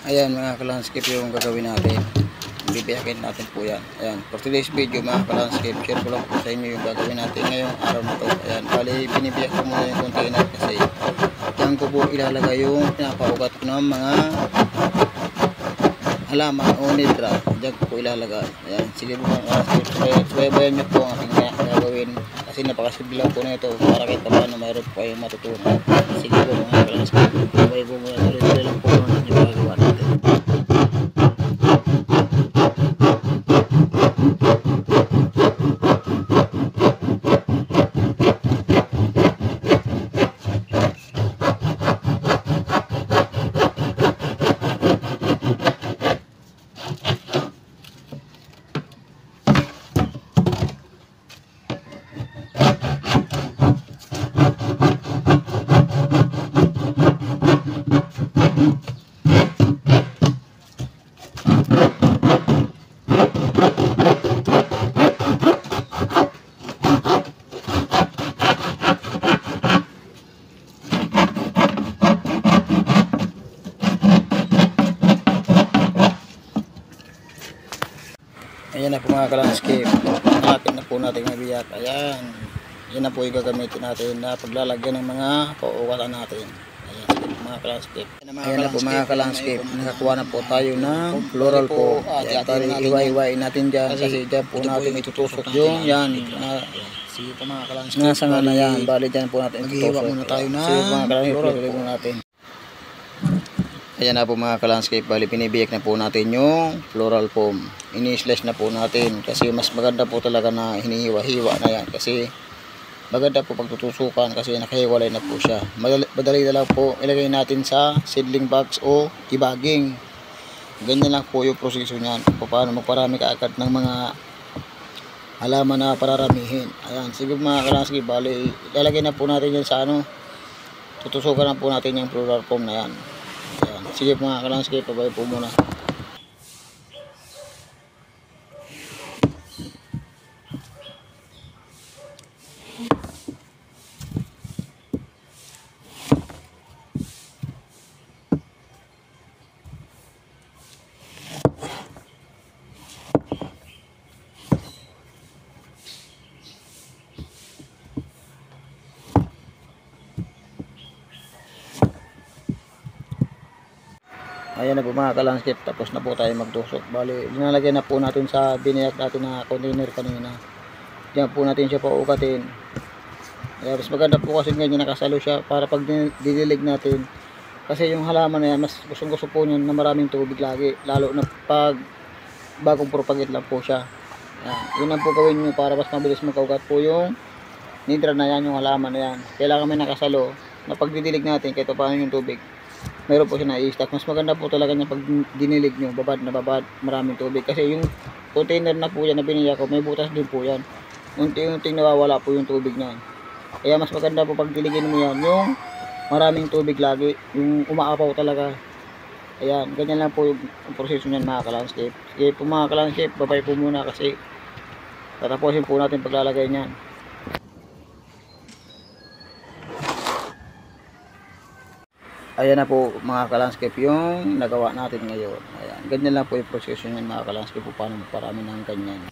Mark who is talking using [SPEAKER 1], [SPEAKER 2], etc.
[SPEAKER 1] Ayan mga ka-landscape yung gagawin natin. Bibiyakin natin po yan. Ayan. For today's video mga ka-landscape, share ko lang po sa inyo yung gagawin natin ngayong araw na to. Ayan. Bali, binibiyak ko muna yung container kasi yan ko po ilalagay yung pinapaugat ko ng mga halaman o nidra. Diyan ko po ilalagay. Ayan. Sige po mga ka-landscape. Subaybayan nyo po ang aking gagawin. Kasi napakasimple lang po na ito para kahit paano mayroon po kayong matutunan. Sige po mga ka-landscape. Sabay po muna tuloy-tuloy lang po natin yung gagawa natin. Ayan na po mga ka-landscape. Malapit na po natin mabiyak. Ayan. Yan na po yung gagamitin natin na paglalagyan ng mga pauukatan natin. Ayan mga ka-landscape. Ayan na po mga ka-landscape. Nakakuha na po tayo ng floral po. Ayan, tari iwa-iwain natin dyan kasi dyan po natin itutusok yung yan.
[SPEAKER 2] Sige po mga ka-landscape.
[SPEAKER 1] Nasa nga na yan. Bali dyan po natin itutusok.
[SPEAKER 2] Mag-iwa muna tayo na
[SPEAKER 1] sige mga ka-landscape. Tuloy po natin. Ayan na po mga ka-landscape, bali pinibiyak na po natin yung floral foam. Ini-slice na po natin kasi mas maganda po talaga na hinihiwa-hiwa na yan kasi maganda po pagtutusukan kasi nakahiwalay na po siya. Madali na lang po ilagay natin sa seedling box o ibaging. Ganyan lang po yung proseso niyan kung paano magparami kaagad ng mga halaman na pararamihin. Ayan, sige mga ka-landscape, bali ilalagay na po natin yan sa tutusukan na po natin yung floral foam na yan. Ayan. Sige mga ka-landscape, pabay po muna. Ayan na po mga ka-landscape, tapos na po tayo magtusok. Bali, linalagay na po natin sa biniyak natin na container kanina. Diyan po natin siya pauukatin. Mas maganda po kasi ganyan nakasalo siya para pag dinilig natin. Kasi yung halaman na yan, mas gustong gusto po niyan na maraming tubig lagi. Lalo na pag bagong propagate lang po siya. Ayan. Yun ang po gawin nyo para mas mabilis magkaugat po yung nidra na yan, yung halaman na yan. Kailangan may nakasalo na pag didilig natin kahit paano yung tubig. Meron po siya na-i-stack. Mas maganda po talaga niya pag dinilig nyo, babad na babad, maraming tubig. Kasi yung container na po yan na biniya ko, may butas din po yan. Unti-unting nawawala po yung tubig niyan. Kaya mas maganda po pag diligin mo yan, yung maraming tubig lagi, yung umaapaw talaga. Ayan, ganyan lang po yung proseso niyan mga ka-landscape. Sige po mga ka-landscape, babay po muna kasi tatapusin po natin paglalagay niyan. Ayan na po mga ka-landscape yung nagawa natin ngayon. Ayan, ganyan lang po yung proseso niyan mga ka-landscape po paano magparami ng ganyan.